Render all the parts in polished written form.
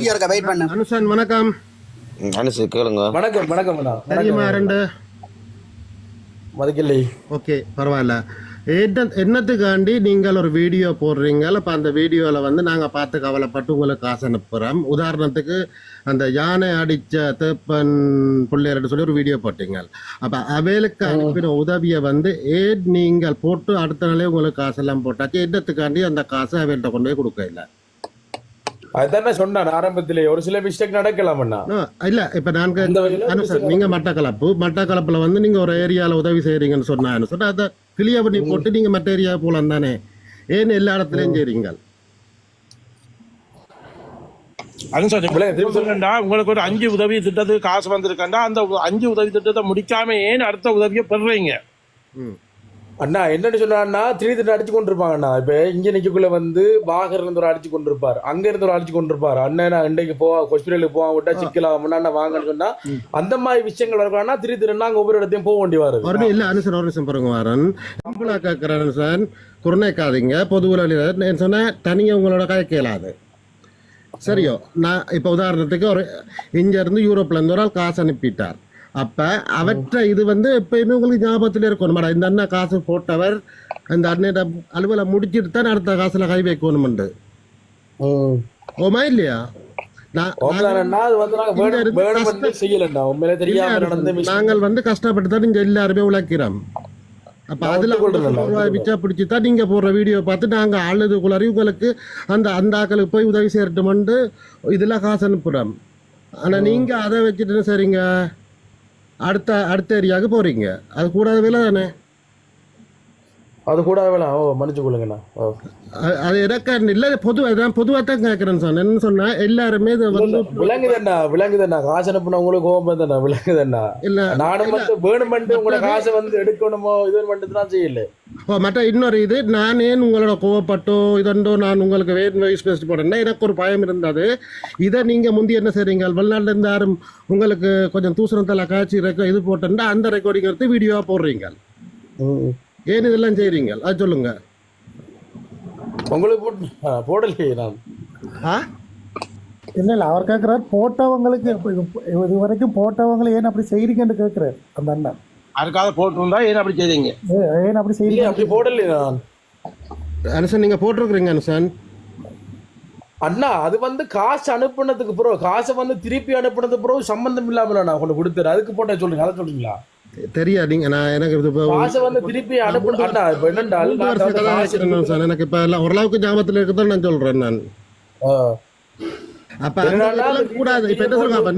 அனுஷன் வணக்கம். அனுசு கேளுங்க. வணக்கம் வணக்கம். தெரியுமா ரெண்டு மதுக்கில்லை. ஓகே பரவாயில்ல. என்னத்துக்காண்டி நீங்கள் ஒரு வீடியோ போடுறீங்க, அப்போ அந்த வீடியோவில் வந்து நாங்கள் பார்த்து கவலைப்பட்டு உங்களுக்கு காசு அனுப்புகிறோம். உதாரணத்துக்கு அந்த யானை அடித்த தேப்பன் பிள்ளையர்கிட்ட சொல்லி ஒரு வீடியோ போட்டீங்க. அப்போ அவைகளுக்கு அனுப்பின உதவியை வந்து நீங்கள் போட்டு அடுத்த நாளே உங்களுக்கு காசெல்லாம் போட்டாச்சு. என்னத்துக்காண்டி அந்த காசை அவைகிட்ட கொண்டு போய் கொடுக்க இல்லை. அதுதான் சொன்னான் ஆரம்பத்திலே ஒரு சில மிஸ்டேக் நடக்கலாம். இல்ல இப்ப நீங்க மட்டக்களப்புல வந்து நீங்க ஒரு ஏரியால உதவி செய்யறீங்கன்னு சொன்னா அதை கிளியர் பண்ணி போட்டு நீங்க மற்ற ஏரியா போலாம் தானே, ஏன்னு எல்லா இடத்துலயும் செய்றீங்க? உங்களுக்கு ஒரு 5 உதவி திட்டத்துக்கு காசு வந்திருக்கா, அந்த 5 உதவி திட்டத்தை முடிக்காம ஏன் அடுத்த உதவியை பெறுறீங்க? அண்ணா என்னன்னு சொன்னா திடீர்னு அடிச்சு கொண்டிருப்பாங்க. இப்ப இங்க நிக்கக்குள்ள வந்து பாகர்ல இருந்து ஒரு அடிச்சு கொண்டிருப்பாரு, அங்க இருந்து ஒரு அடிச்சு கொண்டிருப்பாரு. அண்ணன் இன்றைக்கு ஹாஸ்பிட்டலுக்கு போவாங்க விட்டா சிக்கலாம் வாங்கன்னு சொன்னா அந்த மாதிரி விஷயங்கள் வரக்கூடாதுன்னா திடீர்னு அங்க ஒவ்வொரு இடத்தையும் போக வேண்டி வருது. இல்ல அனுசன் ஒரு நிமிஷம் பாருங்க வரன் சிம்பிளா கேட்கறேன் சார், குறைக்காதீங்க. பொதுவில் சொன்னா தனியா உங்களோட கதை கேளாது சரியோ. நான் இப்ப உதாரணத்துக்கு ஒரு இங்க இருந்து யூரோப்ல இருந்து ஒரு ஆள் காசு அனுப்பிட்டார். அப்ப அவற்றை இது வந்து எப்பயுமே உங்களுக்கு ஞாபகத்துல இருக்கணும். மேடம் இந்த அண்ணா காசு போட்டவர் அந்த அண்ணன் அலுவலை முடிச்சுட்டு தான் அடுத்த காசுல கை வைக்கணும்ண்டு. ஓமா இல்லையா? நாங்கள் வந்து கஷ்டப்பட்டு தான் இங்க எல்லாருமே உழைக்கிறோம். அப்ப அதுல பிச்சா பிடிச்சுதான் நீங்க போடுற வீடியோ பார்த்து நாங்க அழுதுக்குள்ளாரி உங்களுக்கு அந்த ஆக்களுக்கு போய் உதவி செய்யட்டும்ண்டு இதுல காசு அனுப்புறோம். ஆனா நீங்க அதை வச்சுட்டு சரிங்க அடுத்த ஏரியாவுக்கு போறீங்க, அது கூடாத வேலை தானே? அது கூட மன்னிச்சு கொள்ளுங்கண்ணா. அது எனக்கு இல்லை, பொதுவாக தான் கேட்குறேன்னு சொன்னேன். என்ன சொன்னா எல்லாருமே இதை வந்து விளங்குதண்ணா காசு அனுப்புனவங்களுக்கு கோபம் தானே விளங்குதண்ணா. இல்லை நானும் வந்து வேணுமென்று உங்களோட காசை வந்து எடுக்கணுமோ இது மட்டும் தான் செய்யல. மற்ற இன்னொரு இது, நான் ஏன் உங்களோட கோவப்பட்டோ இதண்டோ நான் உங்களுக்கு வேறு பேசிட்டு போட்டேன்னா எனக்கு ஒரு பயம் இருந்தது. இதை நீங்கள் முந்தி என்ன செய்றீங்க, வெளிநாட்டில் இருந்து யாரும் உங்களுக்கு கொஞ்சம் தூசணத்தில் காய்ச்சி இது போட்டேன்னா அந்த ரெக்கார்டிங் எடுத்து வீடியோவாக போடுறீங்க. ஏன் இதெல்லாம் செய்றீங்க அது சொல்லுங்க. உங்களுக்கு போடலையே நான். இல்லை அவர் கேட்குறாரு போட்டவங்களுக்கு இது வரைக்கும் போட்டவங்களை ஏன் அப்படி செய்றீங்கன்னு கேட்குறாரு அந்த அண்ணன். அதுக்காக போட்டிருந்தா ஏன் அப்படி செய்றீங்க, ஏன் அப்படி செய்றீங்க? அப்படி போடலையே நான். அனுசன் நீங்க போட்டிருக்கிறீங்க அனுசன். அண்ணா அது வந்து காசு அனுப்புனதுக்கு பிறகு காசை வந்து திருப்பி அனுப்புனது பிறகு சம்பந்தம் இல்லாம நான் கொண்டு கொடுத்துரு அதுக்கு போட்ட சொல்றீங்க, அதை சொல்றீங்களா? தெரியாதீங்க. நான் எனக்கு திருப்பி எனக்கு இப்ப எல்லாம் ஓரளவுக்கு ஞாபகத்துல இருக்குதான் நான் சொல்றேன். நான் அப்ப கூடாது. இப்ப என்ன சொல்லுங்க,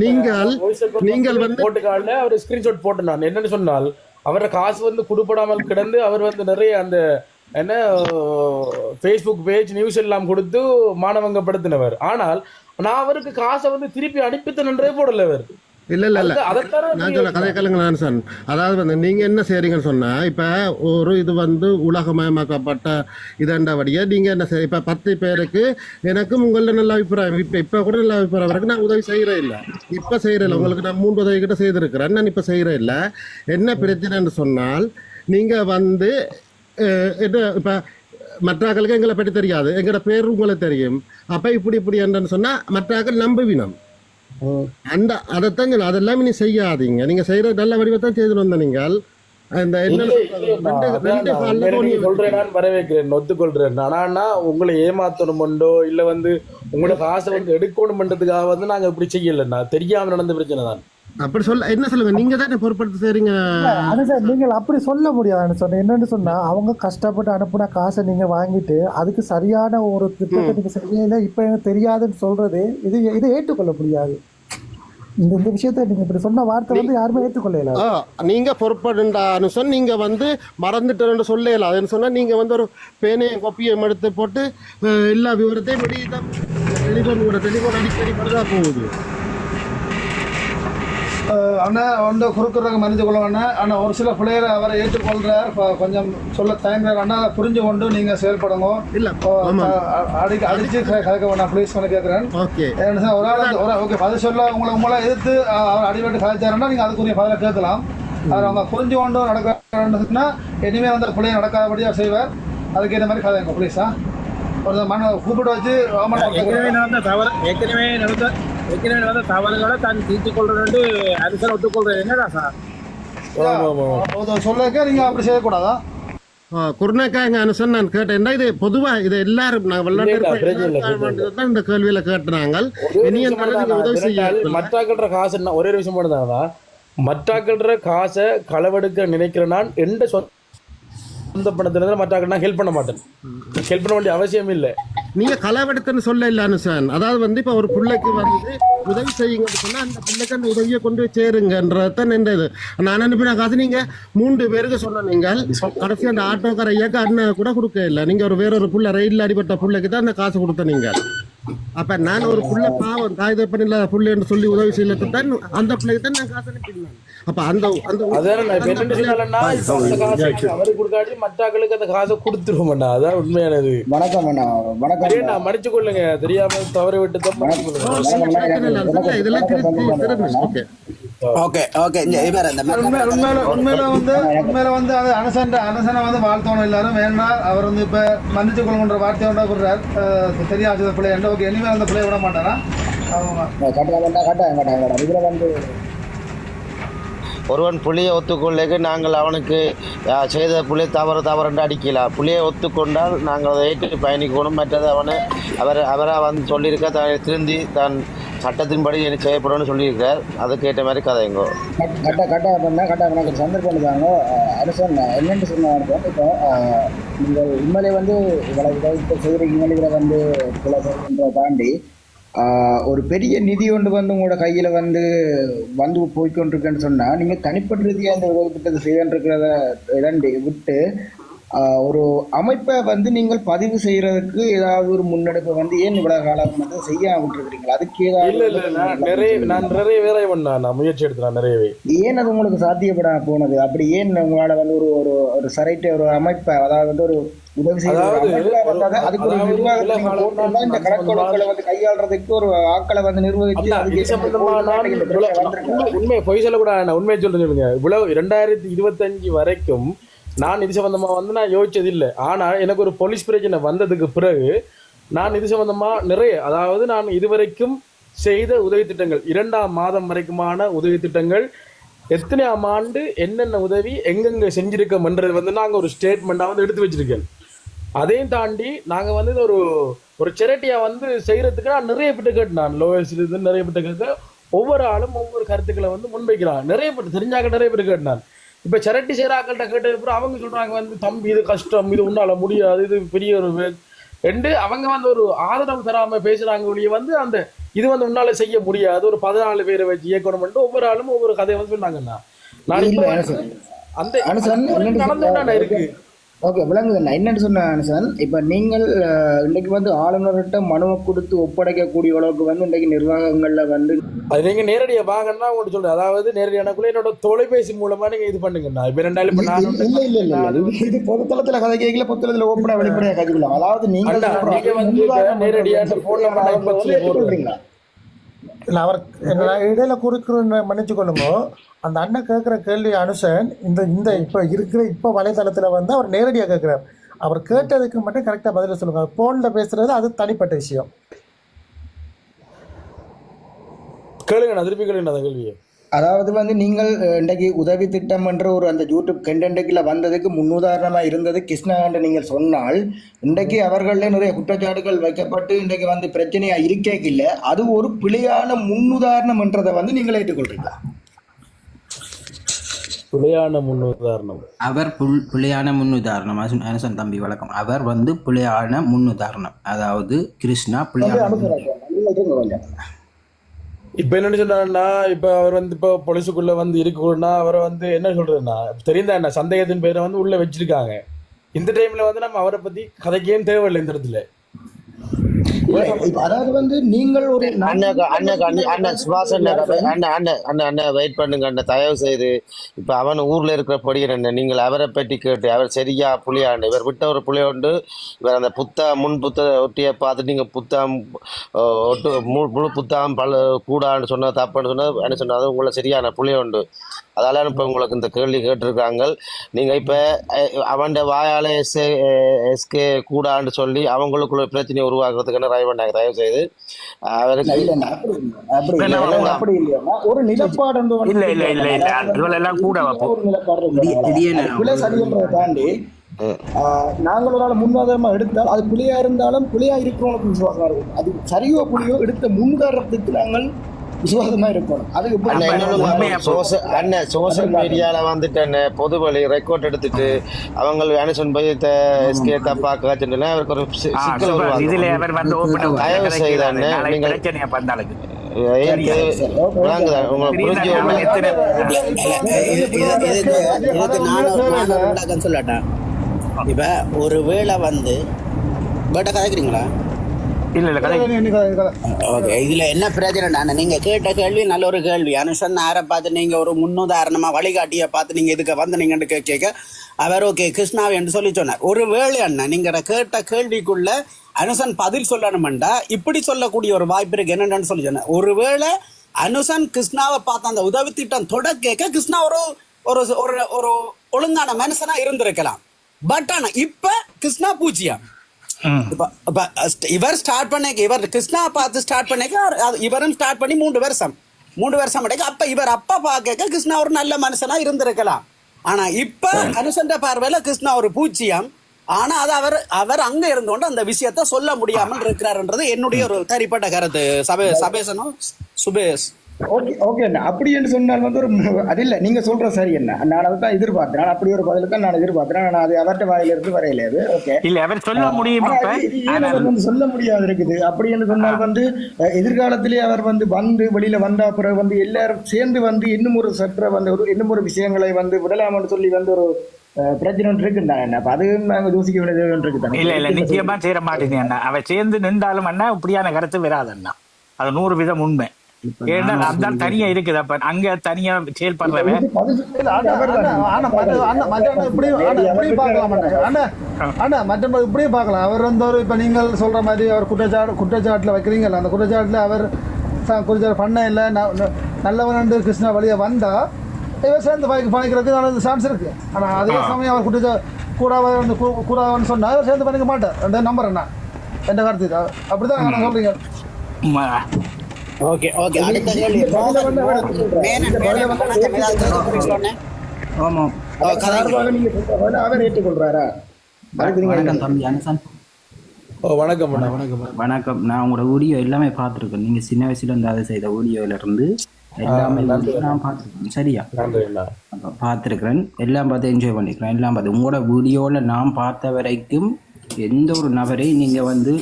நீங்கள் வந்து போட்டுக்கால அவர் ஸ்கிரீன்ஷாட் போட்டு நான் என்னன்னு சொன்னால் அவரோட காசு வந்து கொடுப்படாமல் கிடந்து அவர் வந்து நிறைய அந்த என்ன ஃபேஸ்புக் பேஜ் நியூஸ் எல்லாம் கொடுத்து மானவங்கப்படுத்தினவர். ஆனால் நான் அவருக்கு காசை வந்து திருப்பி அனுப்பித்தனன்றே போடல அவர். இல்ல நான் சொல்ல கதை கலங்க சார். அதாவது வந்து நீங்க என்ன செய்றீங்கன்னு சொன்னா, இப்ப ஒரு இது வந்து உலகமயமாக்கப்பட்ட இதண்டபடியா நீங்க என்ன செய்ய, இப்ப 10 பேருக்கு எனக்கும் உங்கள நல்ல அபிப்பிராயம், இப்ப கூட நல்ல அபிப்பிராயம் இருக்கு. நான் உதவி செய்யறேன் இல்ல, இப்ப செய்யறேன் இல்லை. உங்களுக்கு நான் 3 உதவி கிட்ட செய்திருக்கிறேன், நான் இப்ப செய்யறேன் இல்ல. என்ன பிரச்சனைன்னு சொன்னால் நீங்க வந்து இப்ப மற்றாக்களுக்கு எங்களை பற்றி தெரியாது, எங்களோட பேர் உங்களுக்கு தெரியும். அப்ப இப்படி என்னன்னு சொன்னா மற்றாக்கள் நம்புவினம். அந்த அதைத்தான் அதெல்லாம் நீ செய்யாதீங்க. நீங்க செய்யற நல்ல வடிவத்தான் செய்து வந்த நீங்கள் வரவேற்கிறேன், ஒத்துக்கொள்றேன். ஆனா உங்களை ஏமாத்தணும்ண்டோ இல்ல வந்து உங்களோட காசை வந்து எடுக்கணும்ன்றதுக்காக வந்து நாங்க இப்படி செய்யலன்னா தெரியாம நடந்த பிரச்சனை தான். அப்படி சொல்ல என்ன சொல்லுங்க, நீங்க தான் பொறுப்படுத்த செய்றீங்க. நீங்கள் அப்படி சொல்ல முடியாது. சொன்ன என்னன்னு சொன்னா அவங்க கஷ்டப்பட்டு அனுப்புன காசை நீங்க வாங்கிட்டு அதுக்கு சரியான ஒரு திட்டத்தை நீங்க செய்யல, இப்ப எனக்கு தெரியாதுன்னு சொல்றது இதை ஏற்றுக்கொள்ள முடியாது. இந்த விஷயத்த நீங்க இப்படி சொன்ன வார்த்தை வந்து யாருமே ஏற்றுக்கொள்ளல. நீங்க பொறுப்படுண்டா சொன்ன நீங்க வந்து மறந்துட்டு சொல்லல. அதுன்னு சொன்னா நீங்க வந்து ஒரு பேனையும் கொப்பியும் எடுத்து போட்டு எல்லா விவரத்தையும் டெலிஃபோன் அடிக்கடி பண்ணதான் போகுது. அண்ணா வந்து குறுக்குறவங்க மன்னித்து கொள்ள வேணாம். ஆனால் ஒரு சில பிள்ளைகளை அவரை ஏற்றுக்கொள்கிறார், கொஞ்சம் சொல்ல தயங்குறார். அண்ணா அதை புரிஞ்சு கொண்டு நீங்கள் செயல்படுங்க. இல்லை அடிச்சு கதைக்க வேணாம் ப்ளீஸ் பண்ணி கேட்குறேன். ஒரு ஆள் ஓகே பதில் சொல்ல உங்களை எதிர்த்து அவர் அடிபட்டு கதைச்சாருன்னா நீங்கள் அதுக்குரிய பதிலை கேட்கலாம். அவர் அவங்க புரிஞ்சு கொண்டு நடக்கிறதுன்னா இனிமேல் வந்து பிள்ளையை நடக்காதபடியாக செய்வார். அதுக்கு இந்த மாதிரி கதைங்க ப்ளீஸா. ஒரு மன கூப்பிட்டு வச்சு ஏற்கனவே நடந்த தவறுகளை தான் தீர்த்துக் கொள்றது அரசர் ஒத்துக்கொள்றது என்னடா சார்? சொல்ல நீங்க அப்படி செய்யக்கூடாதா? குருணக்காங்க அனுசன் நான் கேட்டேன். இது பொதுவா இது எல்லாரும் தான் இந்த கேள்வியில கேட்டுனாங்க. உதவி செய்ய மற்றாக்கிற காசு ஒரே விஷயம் மட்டும்தான். மற்றாக்கிற காசை களவெடுக்க நினைக்கிற நான் எந்த சொந்த பணத்துல மற்றாக்கிட்ட ஹெல்ப் பண்ண மாட்டேன். ஹெல்ப் பண்ண வேண்டிய அவசியம் இல்லை. நீங்க களவெடுத்துன்னு சொல்ல இல்ல அனுசன். அதாவது இப்ப ஒரு பிள்ளைக்கு உதவி செய்யுங்க சொன்னா அந்த பிள்ளைக்கு அந்த உதவியை கொண்டு போய் சேருங்கன்றதான் இது. நான் அனுப்பின காசு நீங்க 3 பேருக்கு சொன்ன நீங்கள் கடைசி அந்த ஆட்டோக்கார ஐயாக்கு அண்ணன் கூட கொடுக்க இல்லை. நீங்க வேறொரு புள்ள ரயில்ல அடிபட்ட பிள்ளைக்கு தான் அந்த காசு கொடுத்த நீங்க. அப்ப நான் ஒரு புள்ள பாவம் காகித பண்ணில புள்ளன்னு சொல்லி உதவி செய்யலத்தான் அந்த பிள்ளைக்கு தான் நான் காசு அனுப்பிடுவேன். அப்ப அந்த அவருக்கு கொடுக்காட்டி மற்றாக்களுக்கு அந்த காசை கொடுத்துருவோம்ண்ணா. அதான் உண்மையானது. வணக்கம் அண்ணா. வணக்கம். நான் மன்னிச்சு கொள்ளுங்க, தெரியாம தவறு விட்டு உண்மையில அது அனசனை வாழ்த்தோணும் எல்லாரும் வேண்டாம். அவர் இப்ப மன்னிச்சு கொள்ளுன்ற வார்த்தையோட கொடுறார். தெரியாத பிள்ளை என்ன ஓகே இனிமேல் அந்த பிள்ளைய விட மாட்டாரா? ஒருவன் புள்ளியை ஒத்துக்கொள்ளைக்கு நாங்கள் அவனுக்கு செய்த புள்ளி தவறுண்டு அடிக்கலாம். புள்ளியை ஒத்துக்கொண்டால் நாங்கள் அதை ஏற்று பயணிக்கணும். மற்றது அவராக சொல்லியிருக்க திருந்தி தான் சட்டத்தின்படி எனக்கு செய்யப்படும்னு சொல்லியிருக்கார். அதுக்கேற்ற மாதிரி கதைங்கோ கட்டாக சந்தர்ப்பம் தாங்க அரசன் என்னென்னு சொன்னாங்க. இப்போ நீங்கள் உண்மையிலே இவ்வளவு செய்கிறீங்க தாண்டி ஒரு பெரிய நிதி ஒன்று உங்களோட கையில் போய்கொண்டிருக்குன்னு சொன்னால் நீங்கள் தனிப்பட்ட ரீதியாக அந்த உதவி திட்டத்தை செய்துருக்கிறத விட்டு ஒரு அமைப்பை நீங்கள் பதிவு செய்யறதுக்கு ஏதாவது ஒரு முன்னெடுப்பை ஏன் இவ்வளவு காலம் செய்ய விட்டுருக்கீங்களா? அதுக்கு நான் நிறைய வேலை பண்ணேன். நான் முயற்சி எடுத்தேன் நிறையவே. ஏன் அது உங்களுக்கு சாத்தியப்பட போனது? அப்படி ஏன் உங்களால ஒரு ஒரு சரைட்டு ஒரு அமைப்பை அதாவது ஒரு உதவி செய்யறது அதுக்கு ஒரு நிர்வாகத்தை இந்த கணக்கொழுக்களை கையாளுறதுக்கு ஒரு ஆட்களை நிர்வகிச்சு உண்மை பொய் சொல்லக்கூடாது. உண்மையை சொல்லுங்க. இவ்வளவு 2025 வரைக்கும் நான் இது சம்பந்தமா நான் யோசிச்சது இல்லை. ஆனால் எனக்கு ஒரு போலீஸ் பிரச்சனை வந்ததுக்கு பிறகு நான் இது சம்பந்தமா நிறைய அதாவது நான் இதுவரைக்கும் செய்த உதவி திட்டங்கள் 2ஆம் மாதம் வரைக்குமான உதவி திட்டங்கள் எத்தனையாம் ஆண்டு என்னென்ன உதவி எங்கெங்க செஞ்சிருக்கோம்ன்றது நாங்கள் ஒரு ஸ்டேட்மெண்ட்டாக எடுத்து வச்சிருக்கேன். அதையும் தாண்டி நாங்கள் இது ஒரு செரிட்டியா செய்யறதுக்கு நான் நிறைய பேட்ட கேட்டேன். லோயர்ஸ் இது நிறைய பேட்ட கேட்க ஒவ்வொரு ஆளும் ஒவ்வொரு கருத்துக்களை முன்வைக்கிறான். நிறைய பேர் தெரிஞ்சாக்க நிறைய பேர் கேட்டான். இப்போ செரிட்டி செய்கிறாக்கள்கிட்ட கேட்டதுக்கப்புறம் அவங்க சொல்கிறாங்க தம்பி இது கஷ்டம், இது உன்னால் முடியாது, இது பெரிய ஒரு ரெண்டு அவங்க ஒரு ஆதரவு தராமல் பேசுகிறாங்க ஒழிய அந்த இது உன்னால் செய்ய முடியாது, ஒரு 14 பேரை வச்சு இயக்கணும்ட்டு ஒவ்வொரு ஆளும் ஒவ்வொரு கதையை சொன்னாங்கண்ணா. நான் அந்த நடந்து இருக்கு. ஓகே விளங்குதுண்ணா. என்னன்னு சொன்ன அனுசன், இப்போ நீங்கள் இன்னைக்கு ஆளுநர்கிட்ட மனுவை கொடுத்து ஒப்படைக்கக்கூடிய அளவுக்கு இன்னைக்கு நிர்வாகங்கள்ல அது நீங்க நேரடியாக வாங்கன்னா உங்களுக்கு சொல்றேன். அதாவது நேரடியானக்குள்ள என்னோட தொலைபேசி மூலமா நீங்க இது பண்ணுங்கண்ணா. இப்ப 2000 இது பொதுத்தளத்துல கதை கேட்கல, பொதுத்தளத்துல ஓப்பனா வெளிப்படையா கதைக்கலாம். அதாவது நீங்க நேரடியாக போன் நம்பர் இல்லை அவர் இடையில குறுக்குன்னு மன்னிச்சு கொள்ளுங்க. அந்த அண்ணன் கேட்குற கேள்வி அனுசன் இந்த இப்போ வலைதளத்தில் அவர் நேரடியாக கேட்குறார். அவர் கேட்டதுக்கு மட்டும் கரெக்டாக பதில் சொல்லுங்க. ஃபோனில் பேசுறது அது தனிப்பட்ட விஷயம். கேளுங்க, திருப்பி கேளுங்க அந்த கேள்வியை. அதாவது நீங்கள் இன்றைக்கு உதவி திட்டம் என்ற ஒரு அந்த யூடியூப் கண்டென்ட்டுக்குள்ள வந்ததுக்கு முன்னுதாரணமாக இருந்தது கிருஷ்ணாண்ட நீங்கள் சொன்னால், இன்றைக்கு அவர்களே நிறைய குற்றச்சாட்டுகள் வைக்கப்பட்டு இன்றைக்கு பிரச்சனையா இருக்கே இல்லை, அது ஒரு பிழையான முன்னுதாரணம் என்றதை நீங்கள் ஏற்றுக்கொள்றீங்களா? பிழையான முன்னுதாரணம் அவர் பிழையான முன்னுதாரணம் அனுசன் தம்பி வழக்கம். அவர் பிழையான முன்னுதாரணம். அதாவது கிருஷ்ணா பிழையான. இப்ப என்ன சொன்னா, இப்ப அவர் இப்ப பொலிசுக்குள்ள இருக்கணும்னா அவரை என்ன சொல்றதுன்னா தெரிந்தா என்ன சந்தேகத்தின் பேரை உள்ள வச்சிருக்காங்க. இந்த டைம்ல நம்ம அவரை பத்தி கதைக்கேன்னு தேவையில்லை இந்த இடத்துல. அதாவது வந்து நீங்கள் ஒரு அண்ணன் சுபாஷன் அண்ணன் வெயிட் பண்ணுங்க அண்ணன், தயவு செய்து. இப்ப அவன் ஊர்ல இருக்கிற பொடியன் என்ன, நீங்கள் அவரை பற்றி கேட்டு அவர் சரியா புளியாண்டு இவர் விட்ட ஒரு புளிய உண்டு. இவர் அந்த முன் ஒட்டியை பார்த்துட்டு நீங்க முழு புத்தகம் கூடான்னு சொன்ன தப்புன்னு சொன்னது என்ன சொன்னது உங்களை சரியான புளிய உண்டு. அதால இப்ப உங்களுக்கு இந்த கேள்வி கேட்டிருக்காங்க. நீங்க இப்ப அவன் வாயால எஸ்கே கூடான்னு சொல்லி அவங்களுக்குள்ள பிரச்சனையை உருவாக்குறதுக்கு ட்ரை பண்ணாங்க. தயவு செய்து அவருக்கு ஒரு நிலப்பாடு தாண்டி நாங்கள் ஒரு முன்னுதாரணமா எடுத்தால் அது புலியா இருந்தாலும் புலியா இருக்கிறவங்களுக்கு விசுவாசமா இருக்கும். அது சரியோ புலியோ எடுத்த முன்னுதாரணத்துக்கு நாங்கள் விசுவாசமா இருக்கணும். அதுக்கு சோசியல் மீடியால வந்துட்டு பொது வழி ரெக்கார்ட் எடுத்துட்டு அவங்க அனுசன் போய் எஸ்கே தப்பா காய்ச்சுன்னா அவருக்கு ஒரு சிக்கல் உருவாக்கும். தயவு செய்த சொல்லட்டேன். இப்ப ஒரு வேளை வந்து கதைக்கிறீங்களா? ஓகே, இதுல என்ன பிரச்சனை, நீங்க கேட்ட கேள்வி நல்ல ஒரு கேள்வி. அனுஷன் ஆரை பார்த்து நீங்க ஒரு முன்னுதாரணமா வழிகாட்டிய பார்த்து நீங்க இதுக்கு வந்து நீங்க கேட்க அவர் ஓகே கிருஷ்ணாவை என்று சொல்லி சொன்னார். ஒரு வேளை அண்ணன் நீங்க கேட்ட கேள்விக்குள்ள அனுசன் பதில் சொல்லணும்டா இப்படி சொல்லக்கூடிய ஒரு வாய்ப்பு இருக்கு. என்னன்னு சொல்லி சொன்ன, ஒருவேளை அனுசன் கிருஷ்ணாவை பார்த்த அந்த உதவி திட்டம் தொடக்க கிருஷ்ணா ஒரு ஒரு ஒழுங்கான மனுஷனா இருந்திருக்கலாம். பட் ஆனா இப்ப கிருஷ்ணா பூஜ்ஜியம். இவர் ஸ்டார்ட் பண்ண இவர் கிருஷ்ணா பார்த்து ஸ்டார்ட் பண்ண இவரும் ஸ்டார்ட் பண்ணி 3 வருஷம் அடைக்க. அப்ப இவர் அப்பா பார்க்க கிருஷ்ணா ஒரு நல்ல மனுஷனா இருந்திருக்கலாம். ஆனா இப்ப அனுசன்ற பார்வையில கிருஷ்ணா ஒரு பூஜ்ஜியம். ஆனா அது அவர் அங்க இருந்தோண்டு அந்த விஷயத்த சொல்ல முடியாமல் இருக்கிறாருன்றது என்னுடைய ஒரு தனிப்பட்ட கருத்து. சுபேஷ் ஓகே அண்ணா, அப்படி என்று சொன்னால் வந்து ஒரு அது இல்லை, நீங்க சொல்ற சரி என்ன, நான் அதை தான் எதிர்பார்த்தேன். நான் அப்படி ஒரு பதில தான் நான் எதிர்பார்த்தேன். நான் அது அவர்கிட்ட வாயிலிருந்து வரையில ஓகே இல்ல அவர் சொல்ல முடியும், வந்து சொல்ல முடியாது இருக்குது. அப்படி என்று சொன்னால் வந்து எதிர்காலத்திலே அவர் வந்து வெளியில வந்தா பிறகு வந்து எல்லாரும் சேர்ந்து வந்து இன்னும் ஒரு சற்ற வந்து இன்னும் ஒரு விஷயங்களை வந்து விடலாம்னு சொல்லி வந்து ஒரு பிரச்சனை இருக்குண்டாங்க. அப்ப அது நாங்க யோசிக்க வேண்டியது இருக்கு. இல்ல இல்ல நிச்சயமா சேர மாட்டேங்க அண்ணா. அவ சேர்ந்து நின்றாலும் அண்ணா இப்படியான கருத்து வராதண்ணா. அது 100% உண்மை. ஏன்னா அதான் தனியா இருக்குது. அப்ப அங்க தனியா செயல்படுறவன் இப்படியே பார்க்கலாம். அவர் வந்து ஒரு இப்ப நீங்கள் சொல்ற மாதிரி அவர் குற்றச்சாட்டுல வைக்கிறீங்கல்ல, அந்த குற்றச்சாட்டுல அவர் பண்ண இல்லை நல்லவன் கிருஷ்ணா வழியா வந்தா இவர் சேர்ந்து பண்ணிக்கிறதுக்கு சான்ஸ் இருக்கு. ஆனா அதே சமயம் அவர் கூடாதுன்னு சொன்னா அவர் சேர்ந்து பண்ணிக்க மாட்டார். நம்பர் என்ன எந்த கருத்து அப்படிதான் சொல்றீங்க. ஓகே ஓகே, அடுத்த கேள்வி. வணக்கம். நான் உங்களோட வீடியோ எல்லாமே பார்த்துருக்கேன். நீங்க சின்ன வயசுல இருந்து அதை செய்த வீடியோல இருந்து எல்லாமே நான் பார்த்துருக்கேன். சரியா பார்த்துருக்கிறேன், எல்லாம் பார்த்து என்ஜாய் பண்ணிக்கிறேன். எல்லாம் பார்த்து உங்களோட வீடியோவில் நான் பார்த்த வரைக்கும் எந்த ஒரு நபரையும் நீங்கள் வந்து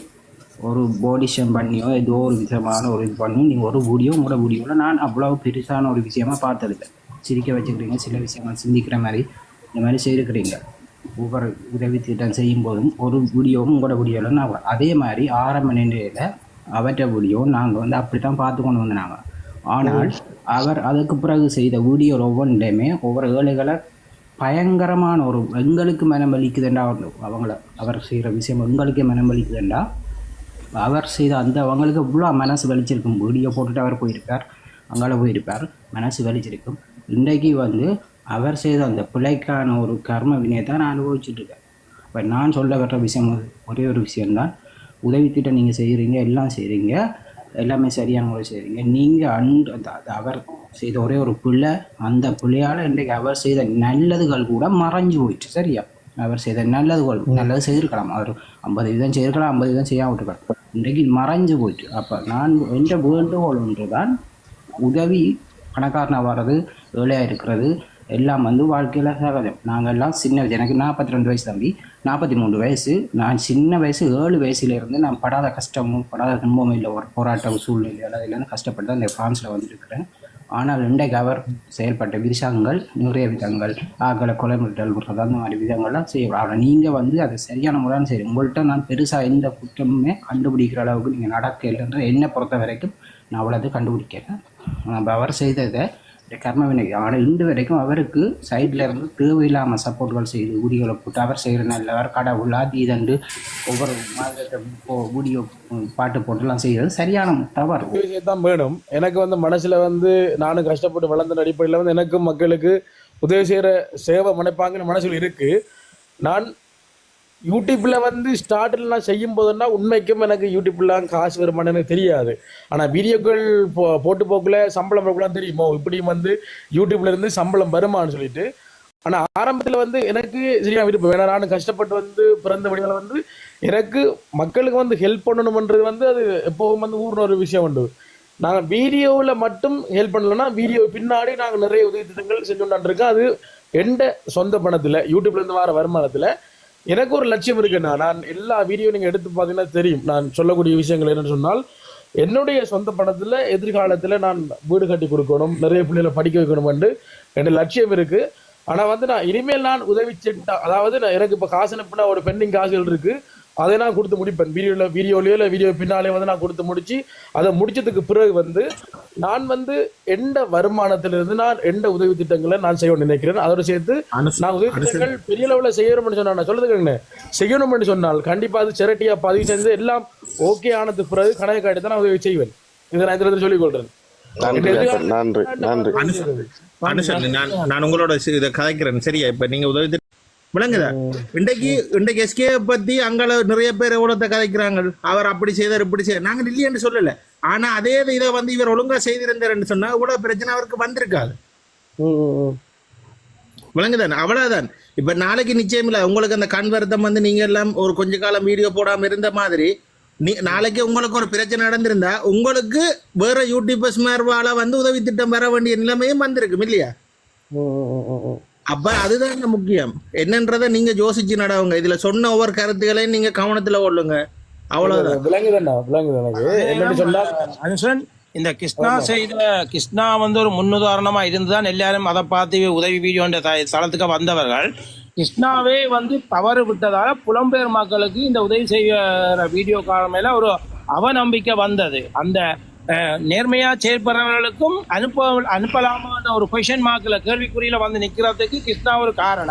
ஒரு பாடிஷன் பண்ணியோ ஏதோ ஒரு விதமான ஒரு இது பண்ணியும் நீங்கள் ஒரு வீடியோ உங்களோட வீடியோவில் நான் அவ்வளோ பெருசான ஒரு விஷயமா பார்த்ததில்லை. சிரிக்க வச்சுக்கிறீங்க, சில விஷயங்கள் சிந்திக்கிற மாதிரி இந்த மாதிரி செய்திருக்கிறீங்க. ஒவ்வொரு உதவி திட்டம் செய்யும் போதும் ஒரு வீடியோவும் உங்களோட வீடியோவில் நான் அதே மாதிரி ஆரம்ப நிலையில் அவற்றை வீடியோ நாங்கள் வந்து அப்படி தான் பார்த்து கொண்டு வந்தாங்க. ஆனால் அவர் அதுக்கு பிறகு செய்த வீடியோ ஒவ்வொன்றையுமே ஒவ்வொரு ஏழைகளை பயங்கரமான ஒரு எங்களுக்கு மனம் வலிக்குதுண்டா, அவர் செய்கிற விஷயம் எங்களுக்கே மனம் வலிக்குதுண்டா. அவர் செய்த அந்த அவங்களுக்கு இவ்வளோ மனசு வலிச்சிருக்கும். வீடியோ போட்டுட்டு அவர் போயிருப்பார், அங்கால போயிருப்பார், மனசு வலிச்சிருக்கும். இன்றைக்கு வந்து அவர் செய்த அந்த பிழைக்கான ஒரு கர்ம வினையத்தை நான் அனுபவிச்சுட்ருக்கேன். இப்போ நான் சொல்ல வர்ற விஷயம் ஒரே ஒரு விஷயந்தான். உதவி திட்டம் நீங்கள் செய்கிறீங்க, எல்லாம் செய்கிறீங்க, எல்லாமே சரியான முறை செய்கிறீங்க. நீங்கள் அவர் செய்த ஒரே ஒரு பிள்ளை, அந்த பிள்ளையால் இன்றைக்கு அவர் செய்த நல்லதுகள் கூட மறைஞ்சு போயிடுச்சு. சரியா, அவர் செய்த நல்லது செய்திருக்கலாம். அவர் 50% செய்திருக்கலாம், 50% செய்யாமல் விட்டுருக்கலாம். இன்றைக்கு மறைஞ்சு போயிட்டு. அப்போ நான் என்ற வேண்டுகோள் ஒன்று தான், உதவி பணக்காரனாக வர்றது, ஏழையாக இருக்கிறது எல்லாம் வந்து வாழ்க்கையில் சகஜம். நாங்கள் எல்லாம் சின்ன வயசு, எனக்கு 42 வயசு தம்பி, 43 வயசு. நான் சின்ன வயசு 7 வயசுலேருந்து நான் படாத கஷ்டமும் படாத துன்பமும் இல்லை, ஒரு போராட்ட சூழ்நிலையால் இல்லைன்னு கஷ்டப்பட்டு தான் இந்த ஃப்ரான்ஸில் வந்துருக்கிறேன். ஆனால் இன்றைக்கு அவர் செயல்பட்ட விதங்கள் நிறைய விதங்கள் ஆக்களை கொலைமிட்டல் விடுறது அந்த மாதிரி விதங்கள்லாம் செய்யலாம். ஆனால் நீங்கள் வந்து அது சரியான முறையான சரி உங்கள்கிட்ட நான் பெருசாக எந்த குற்றமுமே கண்டுபிடிக்கிற அளவுக்கு நீங்கள் நடக்கலைன்ற என்னை பொறுத்த வரைக்கும் நான் அவ்வளோது கண்டுபிடிக்கிறேன். அவர் செய்ததை கர்ம வினை. ஆனால் இன்று வரைக்கும் அவருக்கு சைடில் இருந்து தேவையில்லாமல் சப்போர்ட்கள் செய்து வீடியோவில் போட்டு அவர் செய்கிற நல்லவர் கடவுள் அதீதண்டு ஒவ்வொரு மாதிரி வீடியோ பாட்டு போட்டுலாம் செய்கிறது சரியான தவறு தான் வேணும். எனக்கு வந்து மனசில் வந்து நானும் கஷ்டப்பட்டு வளர்ந்த அடிப்படையில் வந்து எனக்கும் மக்களுக்கு உதவி செய்கிற சேவை மனைப்பாங்கன்னு மனசில் இருக்குது. நான் யூடியூப்பில் வந்து ஸ்டார்டில் நான் செய்யும் போதுன்னா உண்மைக்கும் எனக்கு யூடியூப்லாம் காசு வருமானு எனக்கு தெரியாது. ஆனால் வீடியோக்கள் போட்டு போக்கில் சம்பளம் வரக்குலாம் தெரியுமோ இப்படியும் வந்து யூடியூப்ல இருந்து சம்பளம் வருமானு சொல்லிட்டு. ஆனால் ஆரம்பத்தில் வந்து எனக்கு சரியாக விருப்பம் ஏன்னா நான் கஷ்டப்பட்டு வந்து பிறந்த வழியில் வந்து எனக்கு மக்களுக்கு வந்து ஹெல்ப் பண்ணணுமன்றது வந்து அது எப்போவும் வந்து ஊர்ன ஒரு விஷயம் உண்டு. நாங்கள் வீடியோவில் மட்டும் ஹெல்ப் பண்ணலன்னா வீடியோ பின்னாடி நாங்கள் நிறைய உதவி திட்டங்கள் செஞ்சுட்டான்ருக்கோம். அது எந்த சொந்த பணத்தில் யூடியூப்லேருந்து வர வருமானத்தில் எனக்கு ஒரு லட்சியம் இருக்குண்ணா. நான் எல்லா வீடியோ நீங்கள் எடுத்து பார்த்தீங்கன்னா தெரியும். நான் சொல்லக்கூடிய விஷயங்கள் என்னென்னு சொன்னால் என்னுடைய சொந்த பணத்தில் எதிர்காலத்தில் நான் வீடு கட்டி கொடுக்கணும், நிறைய பிள்ளைகளை படிக்க வைக்கணும்னு என்னோட லட்சியம் இருக்குது. ஆனால் வந்து நான் இனிமேல் நான் உதவி செட்டா அதாவது நான் எனக்கு இப்போ காசு அனுப்புனா ஒரு பெண்டிங் காசுகள் இருக்குது அதை நான் கொடுத்து முடிப்பேன். வீடியோலையோ இல்லை வீடியோ பின்னாலே வந்து நான் கொடுத்து முடிச்சு அதை முடிச்சதுக்கு பிறகு வந்து நான் வந்து எந்த வருமானத்திலிருந்து நான் எந்த உதவி திட்டங்களை நான் செய்யணும்னு நினைக்கிறேன். அதோட சேர்த்து நான் உதவி திட்டங்கள் பெரிய லெவலில் செய்யணும்னு சொன்னா நான் சொல்லுதுங்க செய்யணும்னு சொன்னால் கண்டிப்பாக அது செரட்டியா பதிவு செஞ்சு எல்லாம் ஓகே ஆனதுக்கு பிறகு கணக்கு காட்டி தான் நான் உதவி செய்வேன். இதை நான் இதில் சொல்லிக் கொள்றேன். நான் உங்களோட இதை கதைக்கிறேன். சரியா? இப்ப நீங்க உதவி விளங்குதா? இன்றைக்கு எஸ்கே பத்தி அங்கே நிறைய பேர் எவ்வளோத்த கதைக்கிறாங்க. அவர் அப்படி செய்தார் இப்படி செய்தார். நாங்கள் இல்லையென்று சொல்லலை. ஆனா அதே இதை வந்து இவர் ஒழுங்கா செய்திருந்தாருன்னு சொன்னா இவ்வளவு பிரச்சனை அவருக்கு வந்திருக்காது. விளங்குதான்? அவ்வளவுதான். இப்ப நாளைக்கு நிச்சயம் இல்லை உங்களுக்கு அந்த கண் வருத்தம் வந்து நீங்க எல்லாம் ஒரு கொஞ்ச காலம் வீடியோ போடாம இருந்த மாதிரி நாளைக்கு உங்களுக்கு ஒரு பிரச்சனை நடந்திருந்தா உங்களுக்கு வேற யூடியூபர்ஸ் மேர்வால வந்து உதவி திட்டம் வர வேண்டிய நிலைமையும் வந்திருக்கும் இல்லையா? அப்ப அதுதான் முக்கியம். என்னன்றதை நீங்க யோசிச்சு நடவுங்க. இதுல சொன்ன ஒவ்வொரு கருத்துக்களையும் நீங்க கவனத்துல கொள்ளுங்க. அவ்வளவுதான். இந்த கிருஷ்ணா வந்து ஒரு முன்னுதாரணமா இருந்துதான் எல்லாரும் அதை பார்த்து உதவி வீடியோன்ற தளத்துக்கு வந்தவர்கள். கிருஷ்ணாவே வந்து தவறு விட்டதால புலம்பெயர் மக்களுக்கு இந்த உதவி செய்யற வீடியோ காலம் மேல ஒரு அவநம்பிக்கை வந்தது. அந்த நேர்மையா செயல்படுறவர்களுக்கும் அனுப்பலாமான ஒரு கொஸ்டின் மார்க்ல கேள்விக்குறியில வந்து நிக்கிறதுக்கு கிருஷ்ணா ஒரு காரணம்.